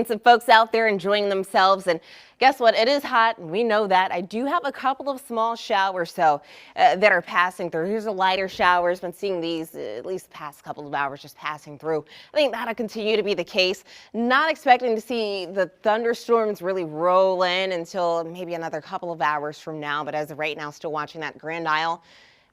Some folks out there enjoying themselves, and guess what? It is hot, and we know that. I do have a couple of small showers that are passing through. Here's a lighter showers. Been seeing these at least the past couple of hours just passing through. I think that'll continue to be the case. Not expecting to see the thunderstorms really roll in until maybe another couple of hours from now, but as of right now, still watching that Grand Isle.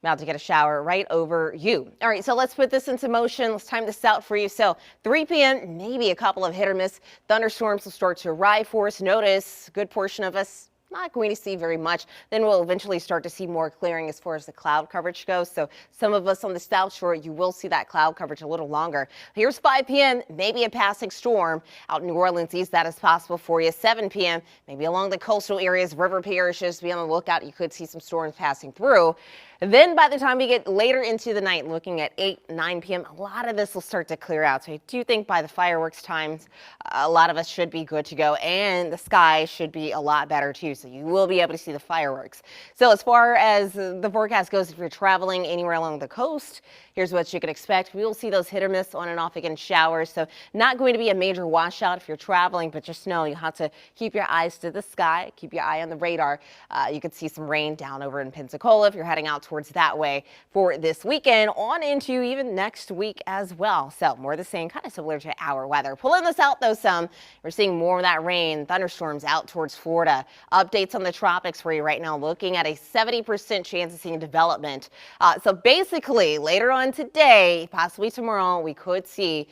About to get a shower right over you. All right, so let's put this into motion. Let's time this out for you. So 3 p.m., maybe a couple of hit or miss thunderstorms will start to arrive for us. Notice a good portion of us not going to see very much. Then we'll eventually start to see more clearing as far as the cloud coverage goes. So some of us on the South Shore, you will see that cloud coverage a little longer. Here's 5 p.m., maybe a passing storm out in New Orleans East. That is possible for you. 7 p.m., maybe along the coastal areas, river parishes. Be on the lookout. You could see some storms passing through. Then by the time we get later into the night, looking at 8, 9 p.m., a lot of this will start to clear out. So I do think by the fireworks times, a lot of us should be good to go, and the sky should be a lot better too. So you will be able to see the fireworks. So as far as the forecast goes, if you're traveling anywhere along the coast, here's what you can expect. We will see those hit or miss on and off again showers. So not going to be a major washout if you're traveling, but just know you have to keep your eyes to the sky, keep your eye on the radar. You could see some rain down over in Pensacola if you're heading out towards that way for this weekend on into even next week as well. So more of the same, kind of similar to our weather. Pulling this out though some, we're seeing more of that rain, thunderstorms out towards Florida. Updates on the tropics for you right now, looking at a 70% chance of seeing development. So basically later on today, possibly tomorrow, we could see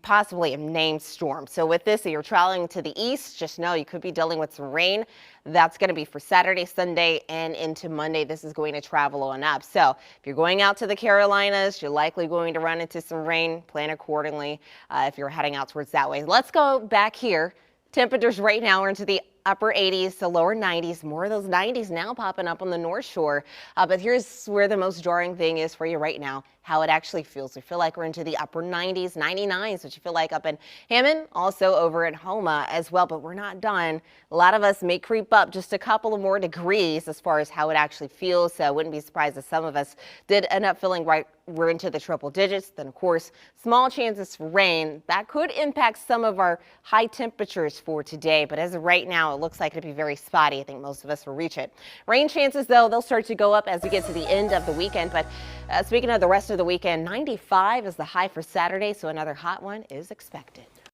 possibly a named storm. So with this, if you're traveling to the east, just know you could be dealing with some rain. That's going to be for Saturday, Sunday, and into Monday. This is going to travel on up. So if you're going out to the Carolinas, you're likely going to run into some rain. Plan accordingly if you're heading out towards that way. Let's go back here. Temperatures right now are into the upper 80s to lower 90s. More of those 90s now popping up on the North Shore. But here's where the most jarring thing is for you right now, how it actually feels. We feel like we're into the upper 90s, 99s, which you feel like up in Hammond, also over at Houma as well. But we're not done. A lot of us may creep up just a couple of more degrees as far as how it actually feels. So I wouldn't be surprised if some of us did end up feeling right. We're into the triple digits. Then, of course, small chances for rain. That could impact some of our high temperatures for today. But as of right now, it looks like it'll be very spotty. I think most of us will reach it. Rain chances, though, they'll start to go up as we get to the end of the weekend. But speaking of the rest of the weekend, 95 is the high for Saturday, so another hot one is expected.